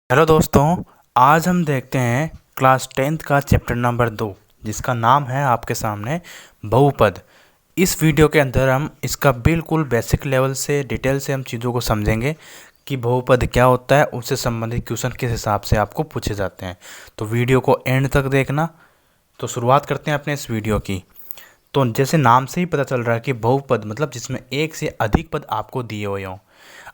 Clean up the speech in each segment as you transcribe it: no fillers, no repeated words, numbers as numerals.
Hello दोस्तों। आज हम देखते हैं क्लास 10th का चैप्टर नंबर 2 जिसका नाम है आपके सामने बहुपद। इस वीडियो के अंदर हम इसका बिल्कुल बेसिक लेवल से डिटेल से हम चीज़ों को समझेंगे कि बहुपद क्या होता है, उससे संबंधित क्वेश्चन किस हिसाब से आपको पूछे जाते हैं। तो वीडियो को एंड तक देखना। तो शुरुआत करते हैं अपने इस वीडियो की। तो जैसे नाम से ही पता चल रहा है कि बहुपद मतलब जिसमें एक से अधिक पद आपको दिए हुए हों।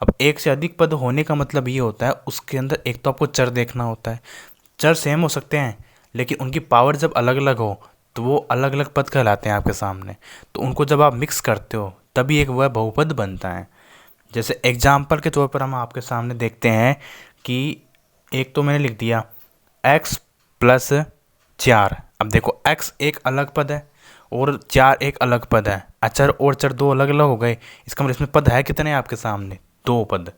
अब एक से अधिक पद होने का मतलब ये होता है उसके अंदर एक तो आपको चर देखना होता है। चर सेम हो सकते हैं लेकिन उनकी पावर जब अलग अलग हो तो वो अलग अलग पद कहलाते हैं आपके सामने। तो उनको जब आप मिक्स करते हो तभी एक वह बहुपद बनता है। जैसे एग्जाम्पल के तौर पर हम आपके सामने देखते हैं कि एक तो मैंने लिख दिया x प्लस 4। अब देखो x एक अलग पद है और 4 एक अलग पद है। अचर और चर दो अलग अलग हो गए। इसका मतलब इसमें पद है कितने आपके सामने? दो पद।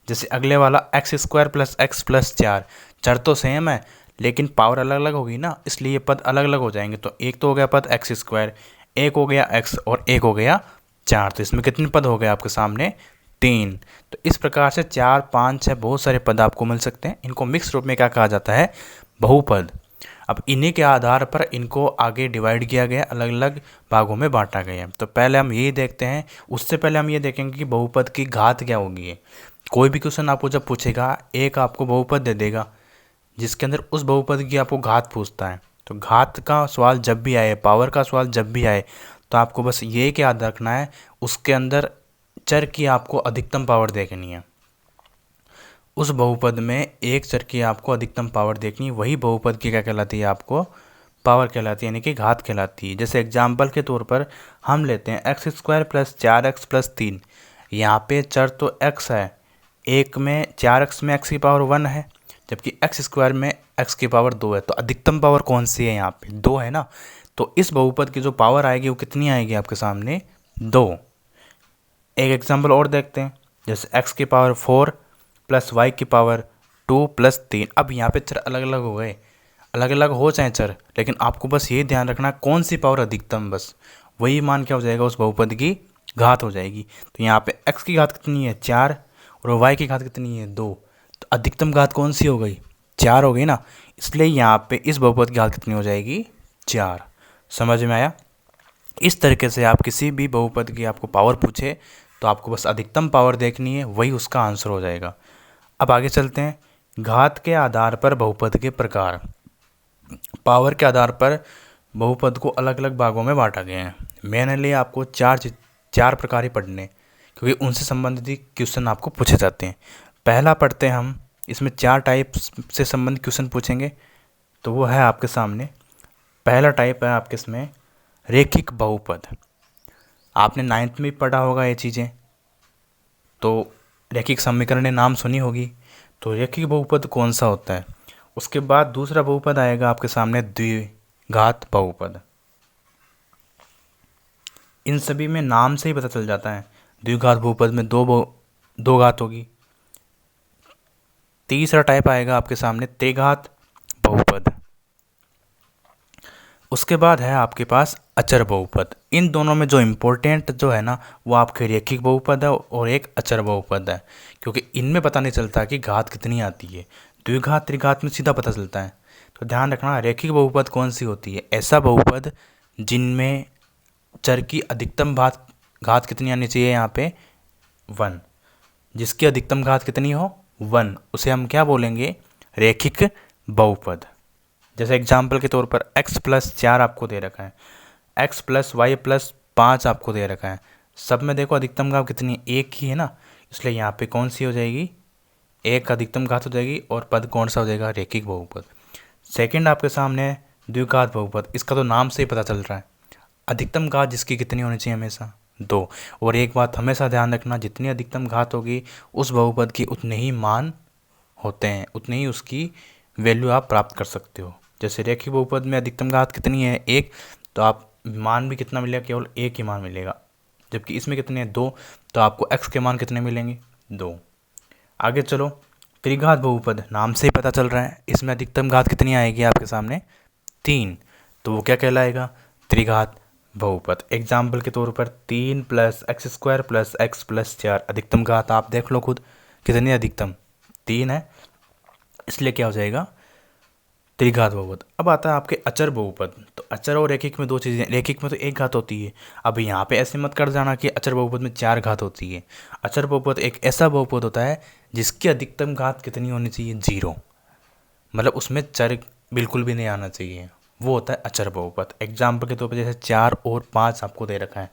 जैसे अगले वाला x square plus x plus 4, चर तो सेम है लेकिन पावर अलग अलग होगी ना, इसलिए ये पद अलग अलग हो जाएंगे। तो एक तो हो गया पद एक्स स्क्वायर, एक हो गया एक्स और एक हो गया 4। तो इसमें कितने पद हो गए आपके सामने? 3। तो इस प्रकार से 4, 5, 6 बहुत सारे पद आपको मिल सकते हैं। इनको मिक्स रूप में क्या कहा जाता है? बहुपद। अब इन्हीं के आधार पर इनको आगे डिवाइड किया गया, अलग अलग भागों में बांटा गया। तो पहले हम यही देखते हैं। उससे पहले हम ये देखेंगे कि बहुपद की घात क्या होगी। कोई भी क्वेश्चन आपको जब पूछेगा, एक आपको बहुपद दे देगा जिसके अंदर उस बहुपद की आपको घात पूछता है। तो घात का सवाल जब भी आए, पावर का सवाल जब भी आए, तो आपको बस ये क्या याद रखना है, उसके अंदर चर की आपको अधिकतम पावर देखनी है। उस बहुपद में एक चर की आपको अधिकतम पावर देखनी, वही बहुपद की क्या कहलाती है? आपको पावर कहलाती है, यानी कि घात कहलाती है। जैसे एग्जाम्पल के तौर पर हम लेते हैं x square plus 4x plus 3। यहाँ पे चर तो x है, एक में 4x में x की पावर 1 है, जबकि एक्स स्क्वायर में x की पावर 2 है। तो अधिकतम पावर कौन सी है? यहाँ पे 2 है ना। तो इस बहुपद की जो पावर आएगी वो कितनी आएगी आपके सामने? 2। एक एग्जाम्पल और देखते हैं। जैसे x की पावर 4 प्लस वाई की पावर 2 प्लस 3। अब यहाँ पे चर अलग अलग हो गए, अलग अलग हो चाहे चर, लेकिन आपको बस ये ध्यान रखना कौन सी पावर अधिकतम, बस वही मान क्या हो जाएगा? उस बहुपद की घात हो जाएगी। तो यहाँ पे x की घात कितनी है? 4 और y की घात कितनी है? 2। तो अधिकतम घात कौन सी हो गई? 4 हो गई ना। इसलिए यहाँ पे इस बहुपद की घात कितनी हो जाएगी? 4। समझ में आया? इस तरीके से आप किसी भी बहुपद की आपको पावर पूछे तो आपको बस अधिकतम पावर देखनी है, वही उसका आंसर हो जाएगा। अब आगे चलते हैं। घात के आधार पर बहुपद के प्रकार। पावर के आधार पर बहुपद को अलग अलग भागों में बांटा गया है। मैंने लिए आपको चार प्रकार ही पढ़ने, क्योंकि उनसे संबंधित क्वेश्चन आपको पूछे जाते हैं। पहला पढ़ते हैं हम। इसमें 4 टाइप से संबंधित क्वेश्चन पूछेंगे। तो वो है आपके सामने। पहला टाइप है आपके इसमें रेखिक बहुपद। आपने 9th में पढ़ा होगा ये चीज़ें, तो रेखिक समीकरण नाम सुनी होगी। तो रेखिक बहुपद कौन सा होता है? उसके बाद दूसरा बहुपद आएगा आपके सामने द्विघात बहुपद। इन सभी में नाम से ही पता चल जाता है, द्विघात बहुपद में दो घात होगी। तीसरा टाइप आएगा आपके सामने त्रिघात बहुपद। उसके बाद है आपके पास अचर बहुपद। इन दोनों में जो इम्पोर्टेंट जो है ना, वो आपके रेखिक बहुपद है और एक अचर बहुपद है, क्योंकि इनमें पता नहीं चलता कि घात कितनी आती है। द्विघात त्रिघात में सीधा पता चलता है। तो ध्यान रखना, रेखिक बहुपद कौन सी होती है? ऐसा बहुपद जिनमें चर की अधिकतम घात कितनी आनी चाहिए? यहाँ पे 1। जिसकी अधिकतम घात कितनी हो? 1, उसे हम क्या बोलेंगे? रेखिक बहुपद। जैसे एग्जाम्पल के तौर पर x प्लस 4 आपको दे रखा है, x प्लस वाई प्लस 5 आपको दे रखा है। सब में देखो अधिकतम घात कितनी? एक ही है ना, इसलिए यहाँ पे कौन सी हो जाएगी? एक अधिकतम घात हो जाएगी। और पद कौन सा हो जाएगा? रेखिक बहुपद। सेकंड आपके सामने है द्विघात बहुपद। इसका तो नाम से ही पता चल रहा है, अधिकतम घात जिसकी कितनी होनी चाहिए? हमेशा 2। और एक बात हमेशा ध्यान रखना, जितनी अधिकतम घात होगी उस बहुपद की उतने ही मान होते हैं, उतनी ही उसकी वैल्यू आप प्राप्त कर सकते हो। जैसे रेखिक बहुपद में अधिकतम घात कितनी है? 1, तो आप मान भी कितना मिलेगा? केवल 1 ही मान मिलेगा। जबकि इसमें कितने हैं? 2, तो आपको x के मान कितने मिलेंगे? 2। आगे चलो, त्रिघात बहुपद। नाम से ही पता चल रहा है, इसमें अधिकतम घात कितनी आएगी आपके सामने? 3। तो वो क्या कहलाएगा? त्रिघात बहुपद। एग्जाम्पल के तौर पर 3 plus x square plus x plus 4। अधिकतम घात आप देख लो खुद, कितनी अधिकतम? 3 है। इसलिए क्या हो जाएगा, त्रिघात बहुपद। अब आता है आपके अचर बहुपद। तो अचर और रैखिक में दो चीज़ें, रैखिक में तो एक घात होती है। अब यहाँ पे ऐसे मत कर जाना कि अचर बहुपद में चार घात होती है। अचर बहुपद एक ऐसा बहुपद होता है जिसकी अधिकतम घात कितनी होनी चाहिए, 0, मतलब उसमें चर बिल्कुल भी नहीं आना चाहिए, वो होता है अचर बहुपद। एग्जाम्पल के तौर पर जैसे 4 और 5 आपको दे रखा है,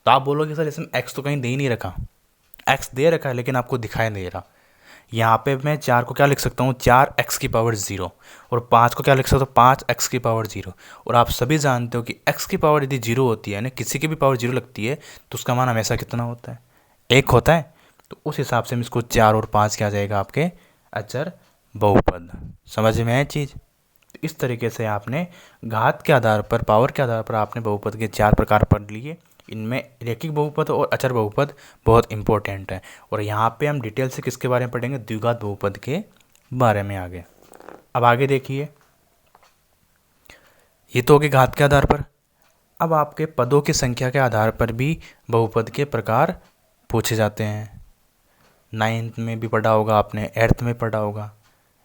तो आप बोलोगे सर इसमें एक्स तो कहीं दे ही नहीं रखा। एक्स दे रखा है लेकिन आपको दिखाई नहीं दे रहा। यहाँ पे मैं 4 को क्या लिख सकता हूँ, 4x⁻0, और 5 को क्या लिख सकता हूँ, 5x⁻0। और आप सभी जानते हो कि x की पावर यदि 0 होती है ना, किसी की भी पावर 0 लगती है, तो उसका मान हमेशा कितना होता है, 1 होता है। तो उस हिसाब से हम इसको 4 और 5 क्या आ जाएगा आपके अचर बहुपद। समझ में आया चीज़। तो इस तरीके से आपने घात के आधार पर, पावर के आधार पर आपने बहुपद के 4 प्रकार पढ़ लिए। इनमें रैखिक बहुपद और अचर बहुपद बहुत इंपॉर्टेंट है। और यहाँ पे हम डिटेल से किसके बारे में पढ़ेंगे, द्विघात बहुपद के बारे में आगे। अब आगे देखिए, ये तो हो गए घात के आधार पर। अब आपके पदों की संख्या के आधार पर भी बहुपद के प्रकार पूछे जाते हैं। 9th में भी पढ़ा होगा आपने, 8th में पढ़ा होगा।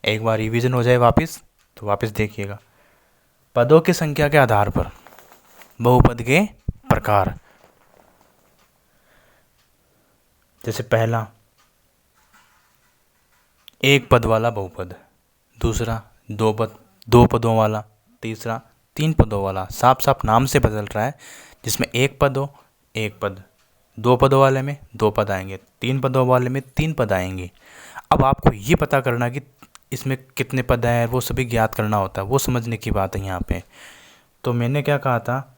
एक बार रिवीजन हो जाए वापस, तो वापस देखिएगा। पदों की संख्या के आधार पर बहुपद के प्रकार, जैसे पहला एक पद वाला बहुपद, दूसरा दो पदों वाला, तीसरा 3 पदों वाला। साफ साफ नाम से बदल रहा है, जिसमें एक पद हो, एक पद, 2 पदों वाले में 2 पद आएंगे, 3 पदों वाले में 3 पद आएंगे। अब आपको ये पता करना कि इसमें कितने पद हैं, वो सभी ज्ञात करना होता है, वो समझने की बात है यहाँ पे। तो मैंने क्या कहा था,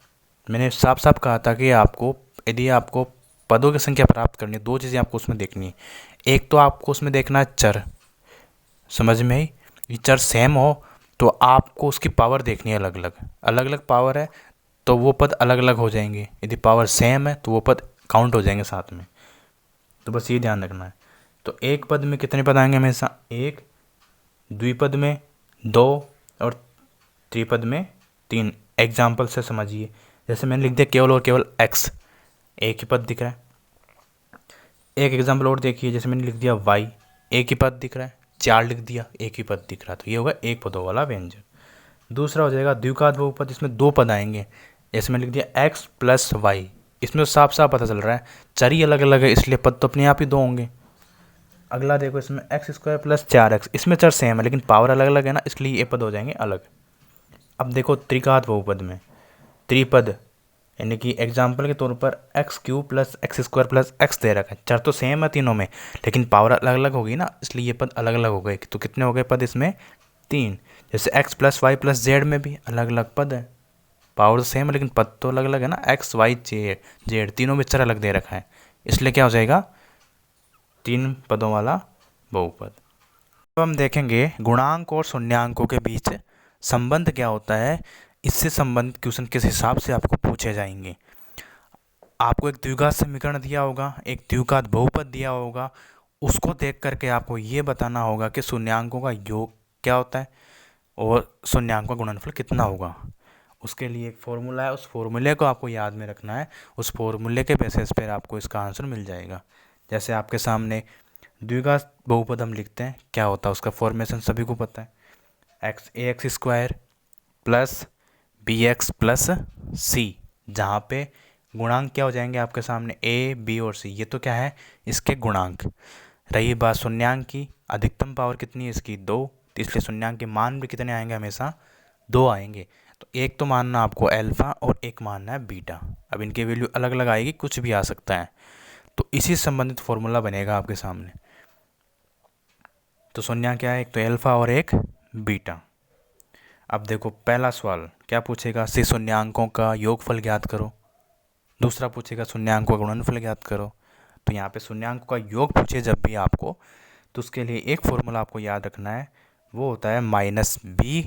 मैंने साफ साफ कहा था कि आपको यदि आपको पदों की संख्या प्राप्त करनी है, 2 चीज़ें आपको उसमें देखनी है। एक तो आपको उसमें देखना है चर, समझ में ही, ये चर सेम हो तो आपको उसकी पावर देखनी है, अलग अलग पावर है तो वो पद अलग अलग हो जाएंगे, यदि पावर सेम है तो वो पद काउंट हो जाएंगे साथ में। तो बस ये ध्यान रखना है। तो एक पद में कितने पद आएंगे हमेशा, 1, द्विपद में 2 और त्रिपद में 3। एग्जाम्पल से समझिए, जैसे मैंने लिख दिया केवल और केवल x, एक ही पद दिख रहा है। एक एग्जाम्पल और देखिए, जैसे मैंने लिख दिया y, एक ही पद दिख रहा है। 4 लिख दिया, एक ही पद दिख रहा है, तो ये होगा एक पदों वाला व्यंजन। दूसरा हो जाएगा द्विघात बहुपद, इसमें 2 पद आएंगे। जैसे मैंने लिख दिया x + y, इसमें तो साफ साफ पता चल रहा है चर ही अलग अलग है, इसलिए पद तो अपने आप ही 2 होंगे। अगला देखो, इसमें x² + 4x, इसमें चर सेम है लेकिन पावर अलग अलग है ना, इसलिए ये पद हो जाएंगे अलग। अब देखो त्रिघात बहुपद में त्रिपद, यानी कि एग्जाम्पल के तौर पर x³ + x² + x दे रखा है। चर तो सेम है तीनों में लेकिन पावर अलग अलग होगी ना, इसलिए ये पद अलग अलग हो गए। तो कितने हो गए पद इसमें, 3। जैसे x + y + z में भी अलग अलग पद है, पावर तो सेम है लेकिन पद तो अलग अलग है ना, x y z तीनों में चर अलग दे रखा है, इसलिए क्या हो जाएगा, 3 पदों वाला बहुपद। अब हम देखेंगे गुणांक और शून्यांकों के बीच संबंध क्या होता है। इससे संबंधित क्वेश्चन किस हिसाब से आपको पूछे जाएंगे। आपको एक द्विघात समीकरण दिया होगा, एक द्विघात बहुपद दिया होगा, उसको देख करके आपको ये बताना होगा कि शून्यांकों का योग क्या होता है और शून्यांकों का गुणनफल कितना होगा। उसके लिए एक फॉर्मूला है, उस फॉर्मूले को आपको याद में रखना है। उस फॉर्मूले के बेसिस पर आपको इसका आंसर मिल जाएगा। जैसे आपके सामने द्विघात बहुपद हम लिखते हैं, क्या होता है उसका फॉर्मेशन सभी को पता है, ax² + bx + c, जहाँ पे गुणांक क्या हो जाएंगे आपके सामने, a b और c, ये तो क्या है इसके गुणांक। रही बात शून्यांक की, अधिकतम पावर कितनी है इसकी, 2, तो इसलिए शून्यांक के मान भी कितने आएंगे, हमेशा 2 आएंगे। तो एक तो मानना आपको अल्फा और एक मानना है बीटा। अब इनकी वैल्यू अलग अलग आएगी, कुछ भी आ सकता है, तो इसी से संबंधित फॉर्मूला बनेगा आपके सामने। तो शून्यांक क्या है, एक तो अल्फा और एक बीटा। अब देखो पहला सवाल क्या पूछेगा, से शून्यांकों का योगफल ज्ञात करो। दूसरा पूछेगा शून्यांकों का गुणनफल ज्ञात करो। तो यहाँ पे शून्यांकों का योग पूछे जब भी आपको, तो उसके लिए एक फॉर्मूला आपको याद रखना है, वो होता है -b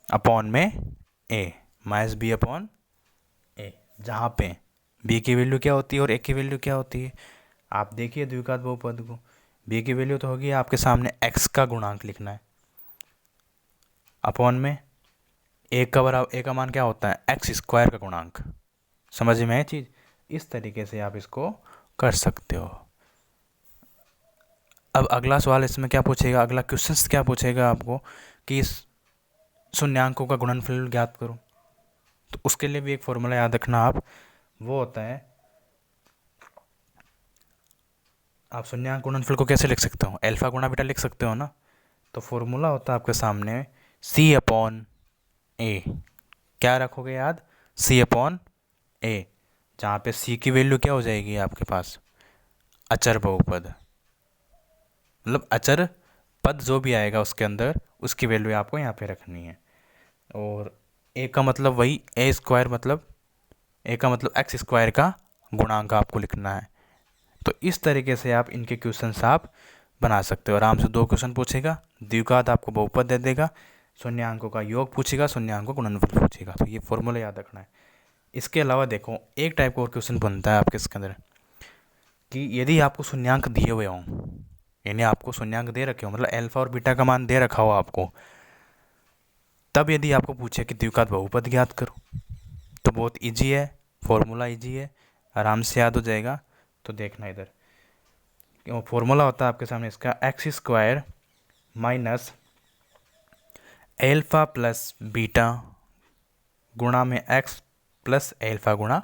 अपॉन में a, -b/a, जहाँ पे b की वैल्यू क्या होती है और a की वैल्यू क्या होती है। आप देखिए द्विघात बहुपद को, b की वैल्यू तो होगी आपके सामने x का गुणांक लिखना है, अपॉन में a का मान क्या होता है, x² का गुणांक। समझ में है चीज़, इस तरीके से आप इसको कर सकते हो। अब अगला सवाल इसमें क्या पूछेगा, अगला क्वेश्चन क्या पूछेगा आपको कि इस शून्यांकों का गुणनफल ज्ञात करो। तो उसके लिए भी एक फॉर्मूला याद रखना आप, वो होता है, आप शून्यांक गुणनफल को कैसे लिख सकते हो, अल्फा गुणा बीटा लिख सकते हो ना। तो फॉर्मूला होता है आपके सामने सी अपॉन ए। क्या रखोगे याद, सी अपॉन ए, जहाँ पे सी की वैल्यू क्या हो जाएगी आपके पास, अचर बहुपद, मतलब अचर पद जो भी आएगा उसके अंदर उसकी वैल्यू आपको यहाँ पे रखनी है। और ए का मतलब वही ए स्क्वायर, मतलब ए का मतलब एक्स स्क्वायर का गुणांक आपको लिखना है। तो इस तरीके से आप इनके क्वेश्चंस आप बना सकते हो। आराम से 2 क्वेश्चन पूछेगा, द्विघात आपको बहुपद दे देगा, शून्यांकों का योग पूछेगा, शून्यांकों का गुणनफल पूछेगा। तो ये फॉर्मूला याद रखना है। इसके अलावा देखो एक टाइप का और क्वेश्चन बनता है आपके इसके अंदर कि यदि आपको शून्यांक दिए हुए हों, यानी आपको शून्यांक दे रखे हो, मतलब अल्फा और बीटा का मान दे रखा हो आपको, तब यदि आपको पूछे कि द्विघात बहुपद ज्ञात करो, तो बहुत इजी है, फॉर्मूला इजी है, आराम से याद हो जाएगा। तो देखना इधर, फॉर्मूला होता है आपके सामने इसका x square minus alpha plus beta गुणा में एक्स प्लस एल्फ़ा गुणा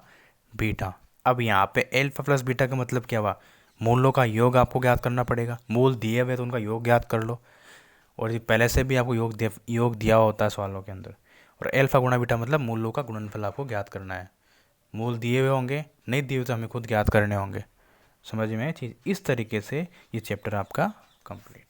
बीटा। अब यहाँ पे एल्फ़ा प्लस बीटा का मतलब क्या हुआ, मूलों का योग आपको ज्ञात करना पड़ेगा। मूल दिए हुए तो उनका योग ज्ञात कर लो, और ये पहले से भी आपको योग दिया होता है सवालों के अंदर। और एल्फ़ा गुणा बीटा मतलब मूलों का गुणनफल आपको ज्ञात करना है। मूल दिए हुए होंगे, नहीं दिए हुए तो हमें खुद ज्ञात करने होंगे। समझ में चीज़, इस तरीके से ये चैप्टर आपका कंप्लीट।